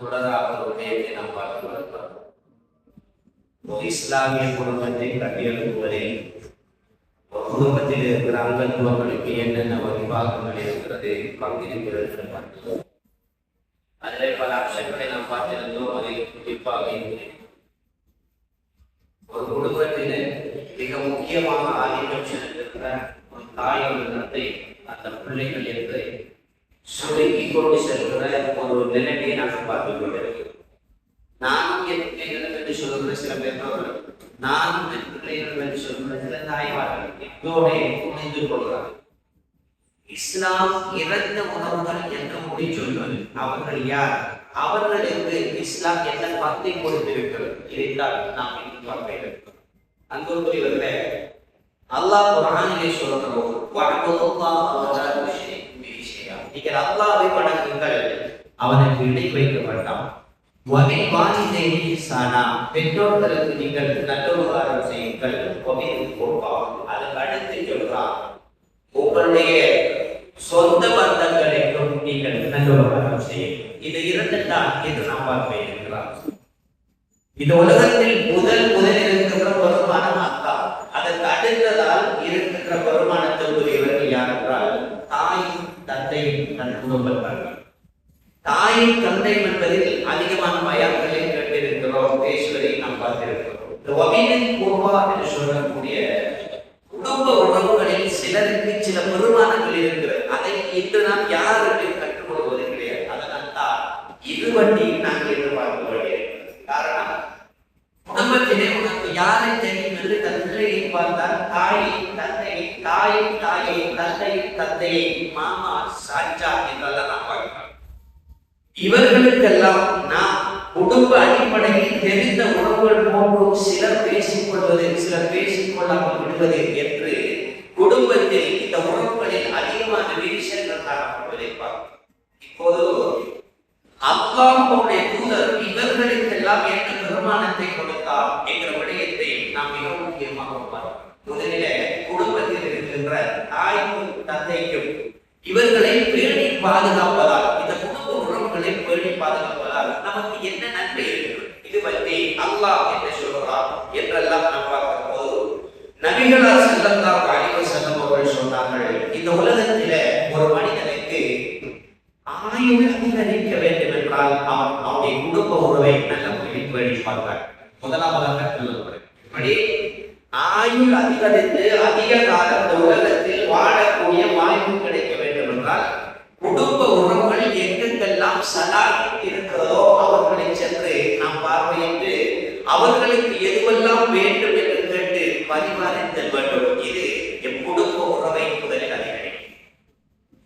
தொடராக ஒரு விடயத்தை நாம் பார்த்து வருகிறோம். ஒரு இஸ்லாமிய குடும்பத்தை கட்டியெழுப்புவதில் ஒரு குடும்பத்தில் இருக்கிற அங்கத்துவங்களுக்கு என்னென்ன வழிபாகங்கள் இருக்கிறது, பங்கிருக்கிறது பார்த்தோம். அதில் பல அம்சங்களை நாம் பார்த்திருந்தோம். அதில் குறிப்பாக ஒரு குடும்பத்தில் மிக முக்கியமாக ஆதிக்கம் செலுத்துகிற ஒரு தாயோட தந்தை அந்த பிள்ளைகள் என்று சுருக்கி கொண்டு செல்கிற ஒரு நிலைமையை நாங்கள் பார்த்துக் கொண்டிருக்கிறோம். நானும் என் பிள்ளைகள் என்று சொல்கிற சில பெற்றோர்கள், நானும் என் பிள்ளைகள் என்று சொல்கிற சில தாய்மார்கள் இதோட புரிந்து கொள்கிறார். இஸ்லாம் இறந்த உணவுகள் என்று முடி சொல்வது அவர்கள் யார், அவர்களுக்கு இஸ்லாம் என்ன பங்கை கொடுத்திருக்கிறது, இதைத்தான் நாம் இன்று பார்க்க இருக்கிறோம். அன்புக்குரியவர்களே, அல்லாஹ் குர்ஆனிலே சொல்கிறோம், நீங்கள் அல்லாஹ்வை வணங்குங்கள், அவனுக்கு இணை வைக்க வேண்டாம். பெற்றோர்களுக்கு நீங்கள் நல்ல உபகாரம் செய்யுங்கள். அதற்கு அடுத்து சொல்றான், உங்களுடைய சொந்த பந்தங்களுக்கும் நீங்கள் நல்ல உபகாரம் செய்யுங்கள். இது இரண்டு தான் என்று நாம் பார்க்க இருக்கிறார். இந்த உலகத்தில் முதலில் இருக்கிற வருமானம் அக்கா, அதற்கு அடுத்ததால் இருக்கின்ற வருமானத்திற்குரியவர்கள் யார் என்றால் தாயும் தந்தையும் தன் குடும்பத்தார்கள். தாயும் தந்தையும் என்பதில் அதிகமான பயான்களை கேட்டிருக்கிறோம், பேசுவதை நாம் பார்த்திருக்கிறோம். என்று சொல்லக்கூடிய குடும்ப உறவுகளில் சிலருக்கு சில பெருமானங்கள் இருக்கிறது. அதை இன்று நாம் யாருக்கு கற்றுக் கொடுப்பது கிடையாது. அதனால் தான் இது வண்டி நாங்கள் எதிர்பார்க்க வேண்டியிருக்கிறோம். காரணம், குடும்பத்திலே உனக்கு யாரை தெரியும் என்று தன் பிள்ளையை பார்த்தால் தாயை தந்தையை, தாயை தாயை, தந்தையை தந்தையை, மாமா சாச்சா என்றெல்லாம் நாம் பார்க்கிறோம். இவர்களுக்கெல்லாம் நாம் குடும்ப அடிப்படையில் தெரிந்த உறவுகள் போன்று சிலர் பேசிக் கொள்வது, சிலர் பேசிக் கொள்ளாமல் விடுவது என்று குடும்பத்தில் இந்த உறவுகளில் அதிகமான விரிசல்கள் காணப்படுவதை பார்க்கிறோம். இப்போது அல்லாஹ்வுடைய தூதர் இவர்களுக்கெல்லாம் என்ன பெருமானத்தை கொடுத்தார் என்கிற விடயத்தை நாம் மிக முக்கியமாக பார்க்கிறோம். முதலிலே குடும்பத்தில் இருக்கின்ற தாய்க்கும் தந்தைக்கும் இவர்களை பேணி பாதுகாப்பதால், இந்த குடும்ப உறவுகளை பேணி பாதுகாப்பதால் நமக்கு என்ன நன்மை இருக்கிறது, இது பற்றி அல்லாஹ் என்ன சொல்கிறார் என்றெல்லாம் நாம் பார்க்கும் போது, நபிகளார் ஸல்லல்லாஹு அலைஹி வஸல்லம் அவர்கள் சொன்னார்கள், இந்த உலகத்திலே ஒரு மனிதனுக்கு ஆயுள் அதிகரிக்க வேண்டும் என்றால் அவனுடைய குடும்ப உறவை நல்ல முறையில் பேணி பார்த்தார். முதலாவதாக இப்படி ஆயுள் அதிகரித்து அதிக காலம் இந்த உலகத்தில் வாழக்கூடிய வாய்ப்பு கிடைக்க வேண்டும் என்றால் குடும்ப உறவுகள் எங்கெங்கெல்லாம் சலால் இருக்கிறதோ அவர்களை சென்று நாம் பார்வையிட்டு அவர்களுக்கு எதுவெல்லாம் வேண்டும் என்று கேட்டு பரிமாறித்தல் வேண்டும். இது குடும்ப உறவை முதலில் அதிகரிக்கும்.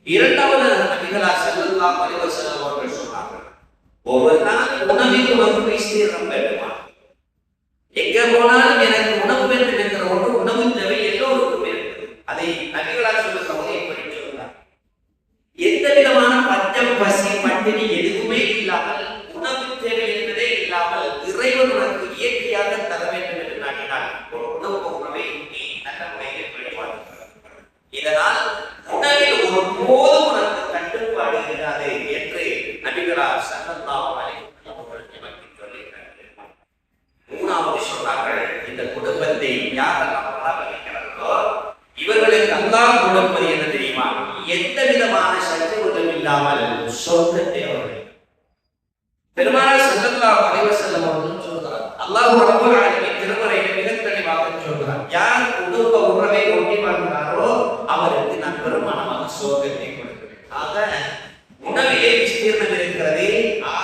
இரண்டாவது நபிகளார் ஸல்லல்லாஹு அலைஹி வஸல்லம் அவர்கள் சொன்னார்கள், ஒவ்வொரு நாள் உணவில் உணவு ஸ்திரம் வேண்டுமா, எங்க போனாலும் எனக்கு உணவு வேண்டும் என்கிற ஒன்று உணவு தேவை எல்லோருக்கும் இருக்குது. அதை நபிகளார் சொல்லுகிற போது எப்படி சொல்றார், எந்த விதமான பஞ்சம் பசி பட்டினி எதுவுமே இல்லாமல், உணவு தேவை என்பதே இல்லாமல் இறைவன் உனக்கு இயற்கையாக தர வேண்டும் என்று நாடினால் ஒரு உணவை நீ நல்ல முறையில் வெளிப்பாடு. இதனால் உணவில் ஒரு போதும் உனக்கு கட்டுப்பாடு இல்லாது என்று நபிகளார் ஸல்லல்லாஹு அலைஹி வஸல்லம் அவர்கள் சொல்லியிருக்கிறார்கள். மூணாவது சொன்னார்கள், இந்த குடும்பத்தை யாரெல்லாம் பராமரிக்கிறார்களோ இவர்களுக்கு அல்லாஹ் கொடுப்பது என்ன தெரியுமா, எந்த விதமான சத்துருவும் இல்லாமல் சொர்க்கத்தை அவர்கள். பெருமானார் ஸல்லல்லாஹு அலைஹி வஸல்லம் அவர்கள் சொல்கிறார், அல்லாஹ் ரப்பல் ஆலமீன் திருமறையில் மிக தெளிவாக சொல்கிறார், யார் குடும்ப உறவை ஒட்டி வாழ்கிறாரோ அவருக்கு நான் பெருமானமாக சொர்க்கத்தை கொடுக்கிறேன். ஆக உணவிலே விஸ்தீர்ணம் இருக்கிறது,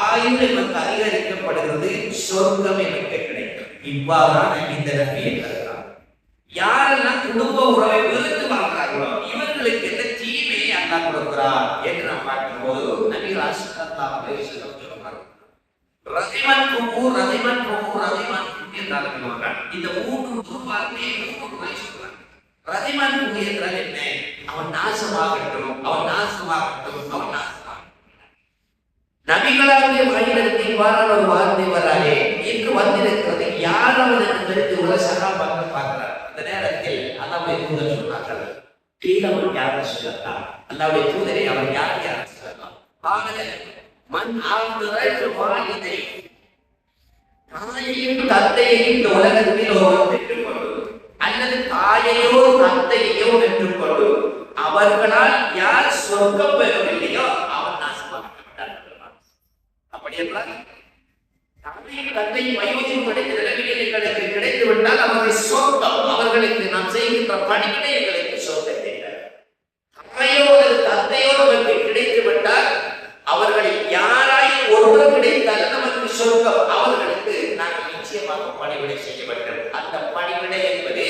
ஆயுள் நமக்கு அதிகரிக்கப்படுகிறது, சொர்க்கம் எனக்கு கிடைக்கும். இவ்வாறான இந்த நபியை தருகிறார். யாரெல்லாம் குடும்ப உறவை வெறுத்து வாழ்கிறார்களோ இவர்களுக்கு என்ன தீமையை அல்லாஹ் கொடுக்கிறார் என்று நாம் பார்க்கும்போது நபிகளார் ஸல்லல்லாஹு அலைஹி வஸல்லம் சொல்றாங்க, ரஹிமன் குபூர் ரஹிமன் குபூர் ரஹிமன் என்றால் இந்த மூன்று வார்த்தையை மூன்று முறை சொல்றாங்க. ரஹிமன் குபூர் என்றால் என்ன, அவன் நாசமாகட்டும், அவன் நாசமாகட்டும், அவன் நாசமாகட்டும். நபிகளாருடைய வாயிலிருந்து இவ்வாறான ஒரு வார்த்தை வராதே என்று வந்திருக்கிறது. யார் அவன் என்று தெரிந்து உள்ள சகாபாக்கள் பார்க்கிறார். இந்த நேரத்தில் அல்லாஹ்வுடைய தூதர் சொன்னார்கள், கீழவன் யாரை சொல்லலாம், அல்லாஹ்வுடைய தூதரை அவன் யார் சொல்லலாம். மன் ஆதரஜு வாலிதை, தாயையும் தந்தையையும் இந்த உலகத்தில் ஒருவர் பெற்றுக்கொண்டு அல்லது தாயையோ தந்தையையோ பெற்றுக்கொண்டு அவர்களால் யார் சொர்க்கம் பெறவில்லையோ அவர் நாசமாக்கப்பட்டார். அப்படி என்றால் தாயையும் தந்தையும் வயோதிகம் அடைந்த நிலைமையில் எங்களுக்கு கிடைத்து விட்டால் அவர்கள் சொர்க்கம், அவர்களுக்கு நாம் செய்கின்ற பணிகளை எங்களுக்கு சொர்க்கத்தை தாயோ அல்லது தந்தையோ நமக்கு கிடைத்து விட்டால் அவர்களில் யாராயும் ஒருவர் கிடைத்தால் நமக்கு சொர்க்கம், அவர்களுக்கு நாங்கள் நிச்சயமாக பணிவிடை செய்ய வேண்டும். அந்த பணிவிடை என்பது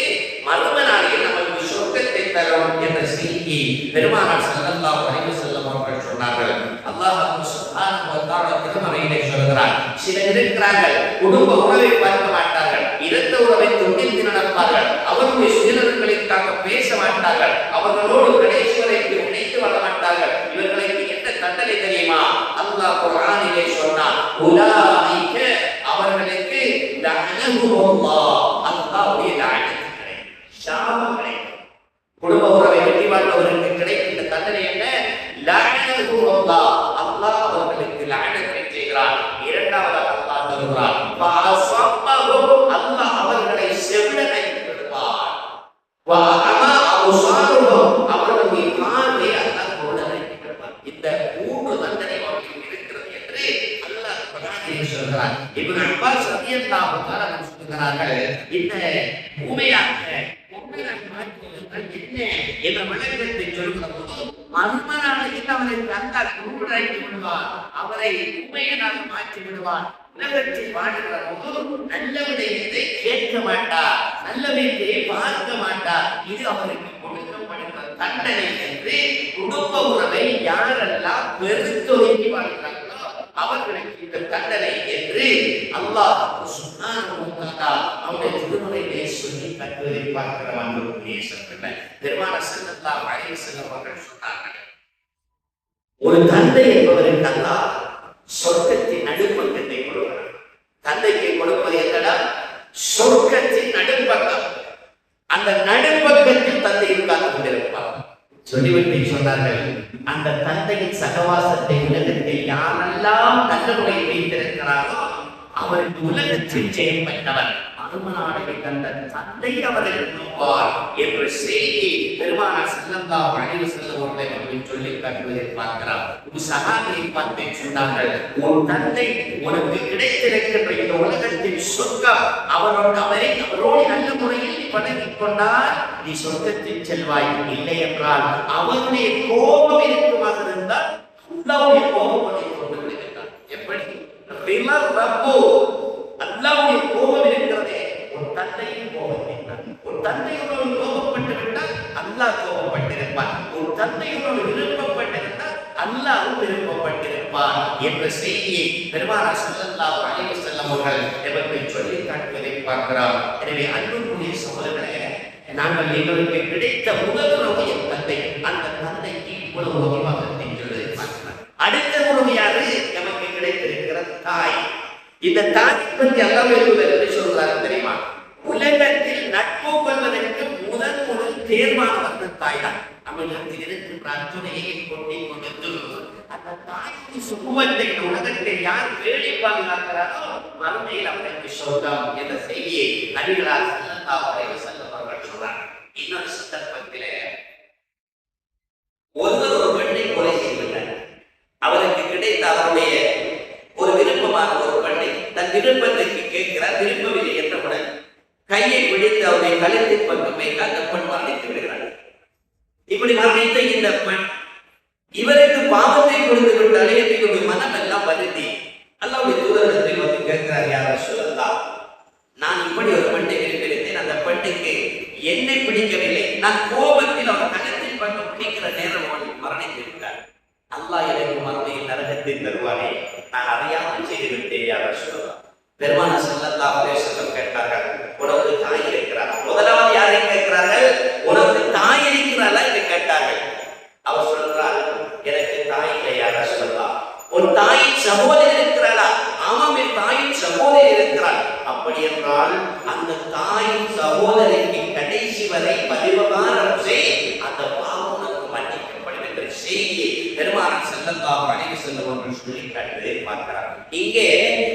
மறுமை நாளில் நமக்கு சொர்க்கத்தை தரும் என்ற செய்தி பெருமானார் ஸல்லல்லாஹு அலைஹி வஸல்லம் அவர்கள் சொன்னார்கள். அல்லாஹ் சுப்ஹானஹு வ தஆலா திருமறையிலே சொல்கிறார், சிலர் இருக்கிறார்கள் குடும்ப உறவை பார்க்க மாட்டார்கள், இரத்த உறவை தொட்டில் நடப்பார்கள், அவருடைய சுயநலங்களுக்காக பேச மாட்டார்கள், அவர்களோடு கடைசி வரைக்கும் இணைத்து வாழ மாட்டார்கள். இவர்களுக்கு என்ன தண்டனை தெரியுமா? அல்லாஹ் குர்ஆனிலே சொன்னார், உலாயிக அவர்களுக்கு லஅனஹுல்லாஹ், அல்லாஹ்வுடைய லஅனத் கிடைக்கும், சாபம் கிடைக்கும். குடும்ப உறவை வெற்றி வாழ்ந்தவர்களுக்கு கிடைக்கின்ற தண்டனை என்ன? லஅனஹுல்லாஹ், அல்லாஹ் அவர்களுக்கு லஅனத்தை செய்கிறார். இரண்டாவதாக அல்லாஹ் சொல்கிறார், ஃபஅஸம்மஹும், அல்லாஹ் அவர்களை செவிடனாக்கி விடுவார். வஅமா அப்சாருஹும், அவர்களுடைய பார்வை அல்லாஹ் குருடனாக்கி விடுவார். இந்த மூன்று தண்டனை அவர்களுக்கு இருக்கிறது என்று அல்லாஹ் குர்ஆனிலே சொல்கிறார். இப்னு அப்பாஸ் ரலியல்லாஹு தஆலா சொல்கிறார்கள், இந்த உமையாக என்ன என்ற விளக்கத்தை சொல்கிற போது மர்மனாக அவரை அல்லாஹ் குருடனாக்கி விடுவார், அவரை உமையனாக மாற்றி விடுவார். உலகத்தில் வாழ்கிற போது நல்ல விடயத்தை கேட்க மாட்டார், நல்ல விடயத்தை பார்க்க மாட்டார். இது அவருக்கு கொடுக்கப்படுகிற தண்டனை என்று குடும்ப உறவை யாரெல்லாம் வெறுத்தொதுக்கி வாழ்கிறார்களோ அவர்களுக்கு இந்த தண்டனை என்று அல்லாஹ் சுப்ஹானஹு வ தஆலா அவருடைய திருமறையிலே சொல்லி தருவதை பார்க்கிறோம். அன்புக்குரிய சகோதரர்களே, பெருமானார் ஸல்லல்லாஹு அலைஹி வஸல்லம் அவர்கள் சொன்னார்கள், ஒரு தந்தை என்பவருக்கு அல்லாஹ் சொர்க்கத்தின் நடுப்பக்கத்தை கொடுக்கிறார். தந்தைக்கு கொடுப்பது என்னடா? சொர்க்கத்தின் நடுப்பக்கம். அந்த நடுப்பக்கத்தில் தந்தை உட்கார்ந்து கொண்டிருப்பார். சொல்லிவிட்டு சொன்னார்கள், அந்த தந்தையின் சகவாசத்தை உலகத்தில் யாரெல்லாம் நல்ல முறையில் வைத்திருக்கிறாரோ அவருக்கு உலகத்தில் ஜெயம் பெற்றவர், மறுமநாளை கண்ட தந்தை அவரை நோவார் என்ற செய்தி பெருமானார் ஸல்லல்லாஹு அலைஹி வஸல்லம் அவர்களை சொல்லி காட்டுவதை பார்க்கிறார். ஒரு சஹாபியை பார்த்து சொன்னார்கள், உன் தந்தை உனக்கு கிடைத்திருக்கின்ற இந்த உலகத்தின் சொர்க்கம், அவரோடு நல்ல முறையில் நீ பழகிக் கொண்டால் நீ சொர்க்கத்தில் செல்வாய். இல்லை என்றால் அவருடைய கோபம் இருக்குமாக இருந்தால் அல்லாஹ்வுடைய கோபம் கொண்டு விடுகிறார். எப்படி? அல்லாஹ்வுடைய கோபம் இருக்கிறதே, ஒரு தந்தையின் கோபம் என்றார். ஒரு தந்தையோடு கோபப்பட்டு விட்டால் அல்லாஹ் கோபப்பட்டிருப்பார், ஒரு தந்தையோடு விருப்பப்பட்டிருந்தால் அல்லாஹ்வும் விருப்பப்பட்டிருப்பார் என்ற செய்தியை பெருமானார் ஸல்லல்லாஹு அலைஹி வஸல்லம் அவர்கள் எங்களுக்கு சொல்லி காட்டுவதை பார்க்கிறோம். எனவே அன்புக்குரிய சகோதரர்களே, நாங்கள் எங்களுக்கு கிடைத்த முதல் உறவு என் தந்தை. அந்த தந்தைக்கு இவ்வளவு உருவாக்கத்தை சொல்வதை பார்க்கிறோம். அடுத்த உறவு யாரு? நமக்கு கிடைத்திருக்கிற தாய். இந்த தாயை பற்றி அல்லாஹ் சொல்றாரு தெரியுமா? உலகத்தில் நட்பு கொள்வதற்கு முதல் தேர்வானவர் தாய் தான். தமிழகத்தில் இருக்கின்ற அத்துணையை கொண்டே கொடுத்து அந்த தாய்க்கு சுகத்தை உலகத்தில் யார் வேலை பாதுகாக்கிறாரோ மறுமையில் அவருக்கு சொர்க்கம் என்ற செய்தியை நபிகளார் ஸல்லல்லாஹு அலைஹி வஸல்லம் அவர்கள் சொல்றாங்க. இன்னொரு சந்தர்ப்பத்திலே ஒருவர் ஒரு பெண்ணை கொலை செய்துவிட்டார். அவருக்கு கிடைத்த அவருடைய ஒரு விருப்பமான ஒரு பெண்ணை தன் விருப்பத்திற்கு கேட்கிறார். விருப்பமில்லை என்றவுடன் கையை பிடித்து அவருடைய கழுத்தின் பக்கம் வைக்க அந்த பெண் மரணித்து விடுகிறார். இப்படி மரணித்த இந்த பெண் இவருக்கு பாவத்தை கொடுத்து விட்டாலே இவருடைய மனம் எல்லாம் வருந்தி அல்லாஹ்வுடைய தூதரிடத்தில் வந்து கேட்கிறார், யா ரசூலல்லாஹ், நான் இப்படி ஒரு பெண்ணை விரும்பியிருந்தேன், அந்த பெண்ணுக்கு என்னை பிடிக்கவில்லை, நான் கோபத்தில் அவர் கழுத்தின் பக்கம் பிடிக்கிற நேரம் மரணித்து விட்டார். அல்லாஹ் எனக்கு மறுமையில் நரகத்தை தருவானே, நான் அறியாமல் செய்து விட்டேன் யா ரசூலல்லாஹ். பெருமானார் ஸல்லல்லாஹு அலைஹி வஸல்லம் கேட்டார்கள், உனக்கு தாய் இருக்கிறார்? முதலாவது யாரை கேட்கிறார்கள்? உனக்கு தாய் இருக்கிறாளா என்று கேட்டார்கள். அவர் சொல்றார், எனக்கு தாய் இல்லை யா ரசூலல்லாஹ். ஒரு தாயின் சகோதரி இருக்கிறாளா? ஆமாம், என் தாயின் சகோதரி இருக்கிறாள். அப்படி என்றால் அந்த தாயின் சகோதரிக்கு கடைசி வரை பரிவகாரம் செய், அந்த பாவம் உனக்கு மன்னிக்கப்படும் என்ற செய்தியை பெருமானார் ஸல்லல்லாஹு அலைஹி வஸல்லம் அவர்கள் சொல்லி காட்டுவதை பார்க்கிறார். இங்கே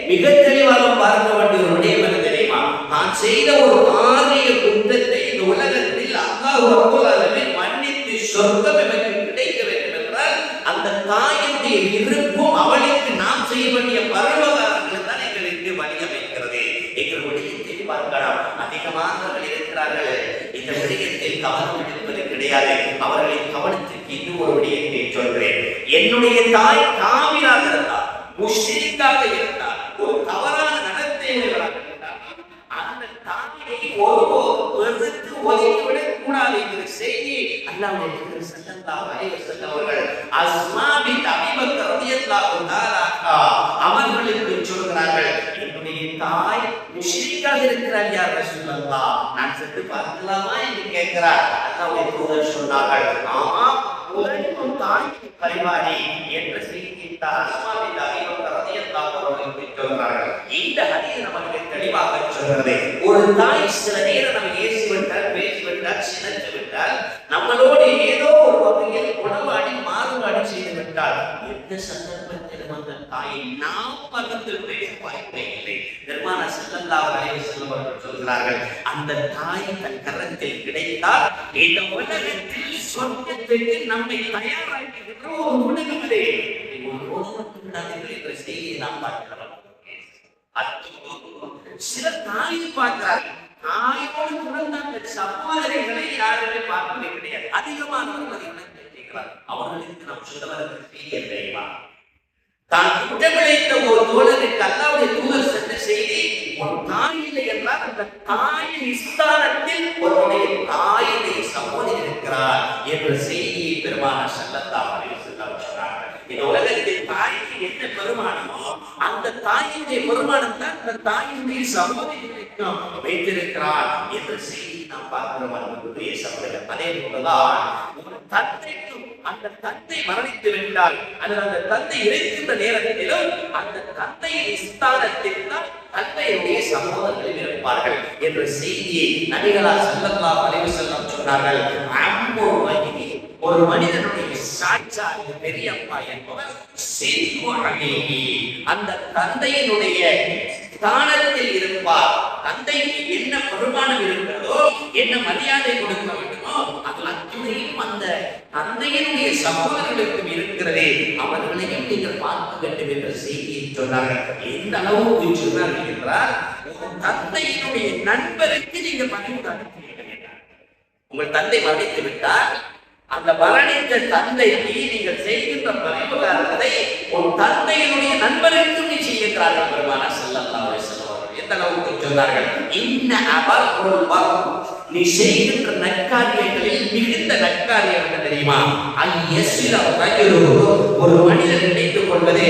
மிக தெளிவாக பார்க்க வேண்டிய ஒரு விடயம் என்ன தெரியுமா? நான் செய்த ஒரு பாரிய குற்றத்தை இந்த உலகத்தில் அல்லாஹ் ரப்பல் ஆலமீன் மன்னித்து சொர்க்கம் எனக்கு கிடைக்க வேண்டும் என்றால் அந்த தாயினுடைய விருப்பம் அவளுக்கு நாம் செய்ய வேண்டிய பரலோகங்கள் தான் எங்களுக்கு வழியமைக்கிறது என்கிற விடயத்தை பார்க்கலாம். அதிகமானவர்கள் இருக்கிறார்கள் இந்த விடயத்தில் கவனம் எடுப்பது கிடையாது. அவர்களின் கவனத்திற்கு இன்னும் ஒரு விடயத்தை சொல்கிறேன். என்னுடைய தாய் காவிராக இருந்தார், முஷ்ரிக்காக இருந்தார், ஒரு தவறான நடத்தை உடையவராக இருந்தார். அந்த தாயை ஒருபோதும் வெறுத்து ஒதுக்கிவிடக் கூடாது என்கிற செய்தி அல்லாஹ்வுடைய தூதர் ஸல்லல்லாஹு அலைஹி வஸல்லம் அவர்கள் அஸ்மா பின்த் அபீ பக்கர் ரலியல்லாஹு தஆலா அன்ஹா அவர்களுக்கு சொல்கிறார்கள், என்னுடைய தாய் முஷ்ரிக்காக இருக்கிறார் யா ரசூலல்லாஹ், நான் சென்று பார்க்கலாமா என்று கேட்கிறார். அல்லாஹ்வுடைய தூதர் சொன்னார்கள், ஆமாம் உங்களுக்கும் தாய் பரிமாறி என்ற செய்தியை அஸ்மா பின்த் அபீ பக்கர் ரலியல்லாஹு அவர்களுக்கு சொல்கிறார்கள். இந்த ஹதீஸ் நமக்கு தெளிவாக சொல்கிறது, ஒரு தாய் சில நேரம் நம்ம ஏசிவிட்டால் பேசிவிட்டால் சினந்து விட்டால் நம்மளோடு ஏதோ ஒரு வகையில் உணவாடி மாறுபாடு செய்து விட்டால் எந்த சந்தர்ப்பத்திலும் அந்த தாயை நாம் பகிர்ந்து பேச வாய்ப்பே இல்லை. பெருமானா ஸல்லல்லாஹு அலைஹி வஸல்லம் அவர்கள் சொல்கிறார்கள், அந்த தாய் தன் கரத்தில் கிடைத்தால் இந்த உலகத்தில் சொர்க்கத்திற்கு நம்மை தயாராக்குகிற ஒரு உணவுகளே என்ற செய்தியை நாம் பார்க்கிறோம். சில தாயை பார்க்கிறார்கள், தாயோடு பிறந்த அந்த சகோதரிகளை யாருமே பார்ப்பதே கிடையாது. அதிகமானவர்கள் அவர்களுக்கு நாம் சொல்ல வர செய்தி தெரியுமா? தான் குற்றமிழைத்த ஒரு தோழருக்கு அல்லாஹ்வுடைய தூதர் சொன்ன செய்தி, ஒரு தாய் இல்லை என்றால் அந்த தாயின் ஸ்தானத்தில் ஒருவருடைய தாயினை சகோதரி இருக்கிறார் என்ற செய்தியை பெருமானார் ஸல்லல்லாஹு அலைஹி வஸல்லம் சொன்னார்கள். இந்த உலகத்தில் தாய்க்கு என்ன பெருமானமோ அந்த தாயினுடைய பெருமானம் தான் அந்த தாயினுடைய சகோதரிகளுக்கும் வைத்திருக்கிறார் என்ற செய்தி நாம் பார்க்கிறோம். அன்புக்குரிய சகோதரர், அதே போலதான் ஒரு தந்தைக்கும் அந்த தந்தை மரணித்து விட்டால் அல்லது அந்த தந்தை இருக்கின்ற நேரத்திலும் அந்த தந்தையின் ஸ்தானத்தில் தான் தந்தையுடைய சகோதரர்கள் இருப்பார்கள் என்ற செய்தியை நபிகளார் ஸல்லல்லாஹு அலைஹி வஸல்லம் சொன்னார்கள். அம்மு வஹி, ஒரு மனிதனுடைய சாட்சா பெரியப்பா என்பவர் அந்த தந்தையினுடைய ஸ்தானத்தில் இருப்பார். தந்தைக்கு என்ன பெருமானம் இருக்கிறதோ, என்ன மரியாதை கொடுக்க வேண்டுமோ அது அத்துணையும் அந்த தந்தையினுடைய சகோதரர்களுக்கும் இருக்கிறதே, அவர்களையும் நீங்கள் பார்க்க வேண்டும் என்ற செய்தியை சொன்னார்கள். எந்த அளவுக்கு சொன்னார்கள் என்றால், தந்தையினுடைய நண்பருக்கு நீங்கள் பணிவுதான். உங்கள் தந்தை மரணித்து விட்டால் அந்த மரணித்த தந்தைக்கு நீங்கள் செய்கின்ற பரிபகாரத்தை உன் தந்தையினுடைய நண்பர்களுக்கும் நீ செய்கிறார்கள். பெருமானார் ஸல்லல்லாஹு அலைஹி வஸல்லம் எந்த அளவுக்கு சொன்னார்கள், இன்ன அபர்ருல் பர், நீ செய்கின்ற நற்காரியங்களில் மிகுந்த நற்காரியம் என்ன தெரியுமா? ஐயஸ்ல ரஜுலு, ஒரு மனிதன் நினைத்துக் கொள்வது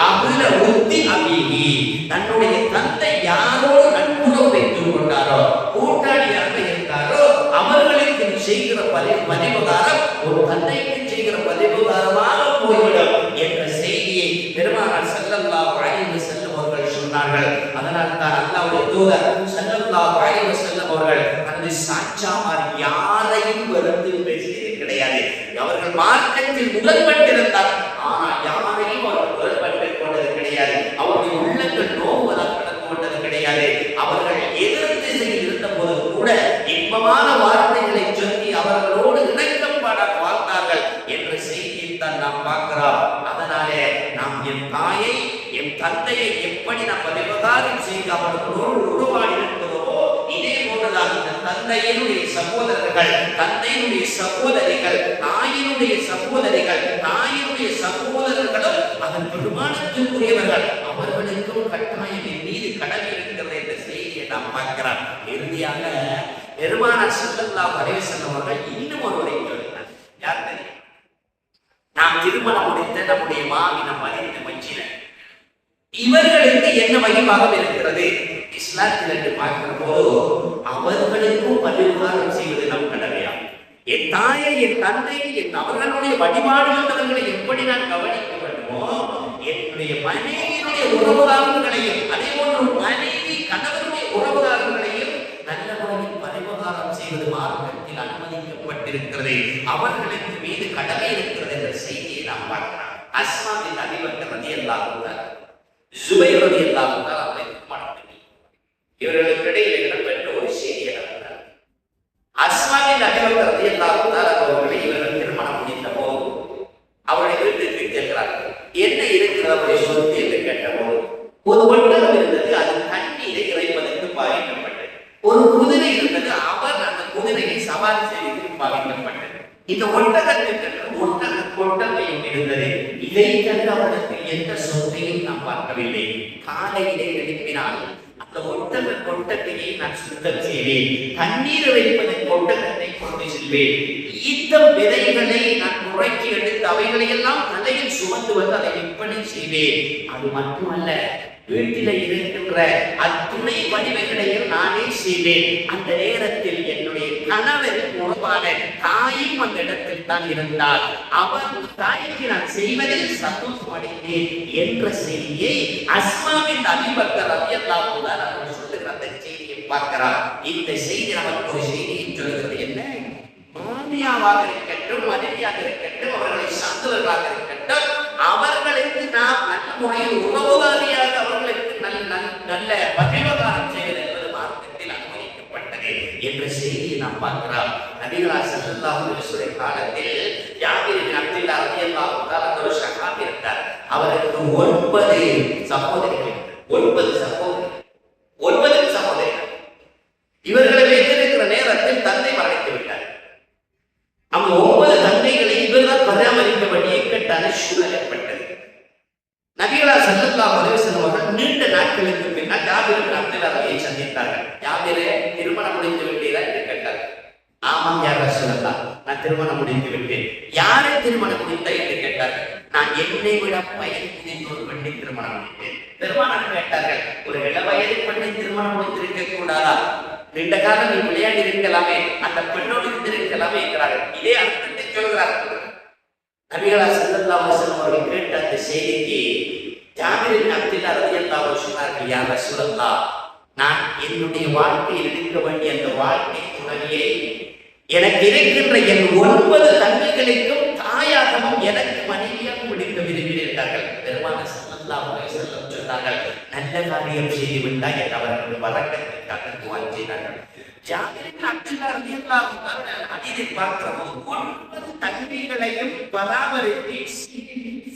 அபுல உத்தி அபிஹி, தன்னுடைய தந்தை யாரோடு நட்புறவு வைத்துக் கொண்டாரோ, கூட்டாளியாக இருந்தாரோ அவர்களுக்கு செய்கிற பரிபகாரம் ஒரு தந்தைக்கு செய்கிற பரிபகாரமாக போய்விடும் என்ற செய்தியை பெருமானார் ஸல்லல்லாஹு அலைஹி வஸல்லம் அவர்கள் சொன்னார்கள். அதனால் தான் அல்லாஹ்வுடைய தூதர் ஸல்லல்லாஹு அலைஹி வஸல்லம் அவர்கள் அந்த சாட்சாமார் யாரையும் வெறுத்து பேசியது கிடையாது. அவர்கள் மார்க்கத்தில் முதல்பட்டிருந்தார், ஆனால் யாரையும் அவர்கள் வெறுப்பட்டுக் கொண்டது கிடையாது. அவருடைய உள்ளங்கள் நோவுவதாக நடந்து கொண்டது கிடையாது. அவர்கள் எதிர் திசையில் இருந்த போது கூட இன்பமான வார்த்தைகளை சொல்லி அவர்களோடு இணக்கப்பாட வாழ்ந்தார்கள் என்ற செய்தியை தான் நாம் பார்க்கிறோம். அதனாலே நாம் என் தாயை என் தந்தையை எப்படி நாம் பரிபகாரம் செய்து அவர்களோடு உருவாடி இருக்கிறோமோ, இதே போன்றுதான் இந்த தந்தையினுடைய சகோதரர்கள், தந்தையினுடைய சகோதரிகள், தாயினுடைய சகோதரிகள், தாயினுடைய சகோதரர்களும் அதன் பெருமானத்திற்குரியவர்கள். அவர்களுக்கும் கட்டாயம் என் மீது கடமை இருக்கிறது என்ற செய்தியை நாம் பார்க்கிறோம். இறுதியாக பெருமானார் ஸல்லல்லாஹு அலைஹி வஸல்லம் அவர்கள் இன்னும் ஒருவரை சொல்கிறார். யார் தெரியும்? நாம் திருமணம் முடித்த நம்முடைய மாவினம் மனித மச்சின இவர்களுக்கு என்ன வழிபாகம் இருக்கிறது இஸ்லாத்தில் என்று பார்க்கிற போது அவர்களுக்கும் பரிகாரம் செய்வது நம் கடமையா? என் தாயை, என் தந்தையை, என் அவர்களுடைய வழிபாடுகளை எப்படி நான் கவனிக்க வேண்டுமோ, என்னுடைய மனைவியினுடைய உறவுகாரங்களையும் அதே போன்று மனைவி கணவனுடைய உறவுகாரங்களையும் நல்ல முறையில் பரிகாரம் செய்வது மார்க்கத்தில் அனுமதிக்கப்பட்டிருக்கிறது. அவர்களுக்கு மீது கடமை இருக்கிறது என்ற செய்தியை நாம் பார்க்கலாம். அஸ்மா பின் அபீ பக்கர் ரலியல்லாஹு அன்ஹு ஜுபைர் ரலியல்லாஹு அன்ஹு அவர்களை திருமணம் பண்ணி இவர்களுக்கு இடையில் இடம்பெற்ற ஒரு செய்தியை நடந்தார். அஸ்மா பின் அபீ பக்கர் ரலியல்லாஹு அன்ஹு அவர்களை இவர்கள் திருமணம் முடிந்த போது அவருடைய வீட்டுக்கு கேட்கிறார்கள், என்ன இருக்கிறது அவருடைய சொத்து என்று கேட்டபோது ஒரு ஒட்டகம் இருந்தது, அது தண்ணீரை இறைப்பதற்கு பாவிக்கப்பட்டது. ஒரு குதிரை இருந்தது, அவர் அந்த குதிரையை சவாரி செய்து பாவிக்கப்பட்டது. இந்த ஒட்டகத்திற்கு ஒட்டகையும் இருந்தது. இதை தவிர அவருக்கு எந்த சொத்தையும் நாம் பார்க்கவில்லை. காலையிலே எழுப்பினால் அந்த ஒட்டகையை நான் சுத்தம் செய்வேன், தண்ணீர் வைப்பதற்கு ஒட்டகத்தை கொண்டு செல்வேன், ஈத்தம் விதைகளை நான் முறைக்கு எடுத்து அவைகளை எல்லாம் தலையில் சுமந்து வந்து அதை விற்பனை செய்வேன். அது மட்டுமல்ல, வீட்டில் இருக்கின்ற அத்துணை வடிவங்களையும் நானே செய்வேன். அந்த நேரத்தில் என்னுடைய கணவர் உறவான தாயும் அந்த இடத்தில் தான் இருந்தார். அவர் தாய்க்கு நான் செய்வதில் சந்தோஷம் அடைந்தேன் என்ற செய்தியை அஸ்மா பின் அபீ பக்கர் ரலியல்லாஹு அன்ஹு அவர்கள் சொல்லுகிற அந்த செய்தியை பார்க்கிறார். இந்த செய்தி நமக்கு ஒரு செய்தியை சொல்கிறது. என்ன? மாமியாவாக இருக்கட்டும், மனைவியாக இருக்கட்டும், அவர்களை சார்ந்தவர்களாக இருக்கட்டும், அவர்களுக்கு நாம் நல்ல முறையில் உறவுகாரியாக அவர்களுக்கு நல்ல பரிவகாரம் செய்வது என்பது மார்க்கத்தில் அனுமதிக்கப்பட்டது என்ற செய்தியை நாம் பார்க்கிறோம். நபிகளார் ஸல்லல்லாஹு அலைஹி வஸல்லம் காலத்தில் ஜாபிர் பின் அப்துல்லாஹ் ரலியல்லாஹு அன்ஹு ஒரு சஹாபி இருந்தார். அவருக்கு 9 சகோதரிகள். 9 சகோதரிகள். இவர்களை வைத்திருக்கிற நேரத்தில் தந்தை மரணித்து விட்டார். அந்த 9 தந்தைகளை இவர்தான் பராமரிக்க வேண்டிய இக்கட்டான சூழல் ஏற்பட்டது. நபிகளார் ஸல்லல்லாஹு அலைஹி வஸல்லம் அவர்கள் நீண்ட நாட்களுக்கு பின்னர் ஜாபிர் பின் அப்துல்லாஹ் ரலியை சந்தித்தார்கள். ஜாபிரே, திருமணம் முடிந்து விட்டீரா என்று கேட்டார்கள். ஆமாம் யா ரசூலல்லாஹ், நான் திருமணம் முடிந்து விட்டேன். யாரை திருமணம் முடித்த என்று கேட்டார்கள். நான் என்னை விட வயது முதிர்ந்த ஒரு பெண்ணை திருமணம் முடித்தேன். திருமணம் கேட்டார்கள். ஒரு இள வயது பெண்ணை திருமணம் முடித்திருக்க கூடாதா? நீண்ட காலம் நீ விளையாடி இருக்கலாமே, அந்த பெண்ணோடு இருந்திருக்கலாமே என்கிறார்கள். இதே அர்த்தத்தை சொல்கிறார்கள். நபிகளார் ஸல்லல்லாஹு அலைஹி வஸல்லம் அவர்கள் கேட்ட அந்த செய்திக்கு ஜாபிர் பின் அப்துல்லாஹ் ரலியல்லாஹு அன்ஹு சொன்னார்கள், யா ரசூலல்லாஹ், நான் என்னுடைய வாழ்க்கையில் இருக்க வேண்டிய அந்த வாழ்க்கை துணையை எனக்கு இருக்கின்ற என் 9 தங்கைகளுக்கும் தாயாகவும் எனக்கு மனைவியாக முடிக்க விரும்பினார்கள். பெருமானார் ஸல்லல்லாஹு அலைஹி வஸல்லம் சொன்னார்கள், நல்ல காரியம் செய்து விட்டாய் என்று அவர்கள் வழக்கத்திற்காக துஆ செய்தார்கள். ஜாபிர் பின் அப்துல்லாஹ் ரலியல்லாஹு அன்ஹு ஹதீஸை பார்க்கிறோம். 9 தங்கைகளையும் பராமரித்து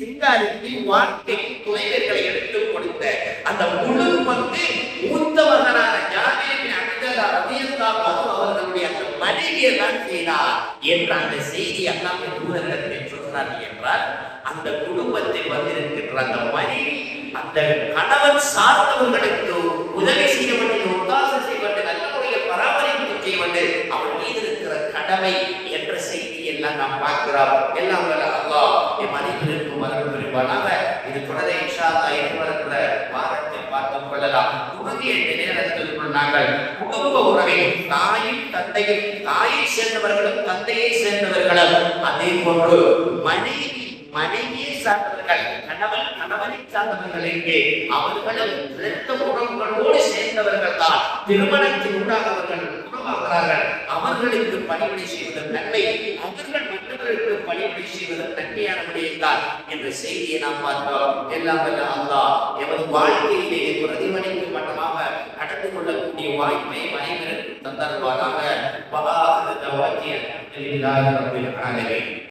சிங்காரித்து வாழ்க்கை துணைவர்களை எடுத்துக் கொடுத்த அந்த முழு பங்கு மூத்த மகனான ஜாபிர் பின் அப்துல்லாஹ் ரலியல்லாஹு அன்ஹு அவர்களுடைய அந்த மனைவியை தான் செய்தார் என்ற அந்த செய்தி எல்லாம் தூதரிடத்தில் சொல்கிறார்கள் என்றால், அந்த குடும்பத்தில் வந்திருக்கின்ற அந்த மனைவி அந்த கணவன் சார்ந்தவர்களுக்கு உதவி செய்ய வேண்டும், ஒத்தாசை செய்ய வேண்டும், நல்ல முறையில் பராமரிப்பு செய்ய வேண்டும், அவன் மீது இருக்கிற கடமை என்ற செய்தி எல்லாம் நாம் பார்க்கிறோம். எல்லாம் அல்லாஹ் என் மனைவிக்கும் வரவு புரிவானாக. இது தொடரை இன்ஷா அல்லாஹ் எதிர்வருகிற வாரத்தில் பார்த்துக் கொள்ளலாம். உறுதி என்ற நேரத்தில் நாங்கள் குடும்ப உறவை தாயும் தந்தையும், தாயை சேர்ந்தவர்களும் தந்தையை சேர்ந்தவர்களும், அதே போன்று மனைவியை சார்ந்தவர்கள், கணவனை சார்ந்தவர்கள் எங்கே அவர்களும் இரத்த உறவுகளோடு சேர்ந்தவர்கள் தான் திருமணத்தின் ஊடாக அவர்கள் உருவாகிறார்கள். அவர்களுக்கு பணிவிடை செய்வதன் நன்மை, அவர்கள் மற்றவர்களுக்கு பணிவிடை செய்வதன் நன்மையான விடயம்தான் என்ற செய்தியை நாம் பார்த்தோம். எல்லாம் வல்ல அல்லாஹ் எமது வாழ்க்கையிலே பிரதிபலிக்கும் மட்டமாக நடந்து கொள்ளக்கூடிய வாய்ப்பை அனைவருக்கும் தந்தருவாராக.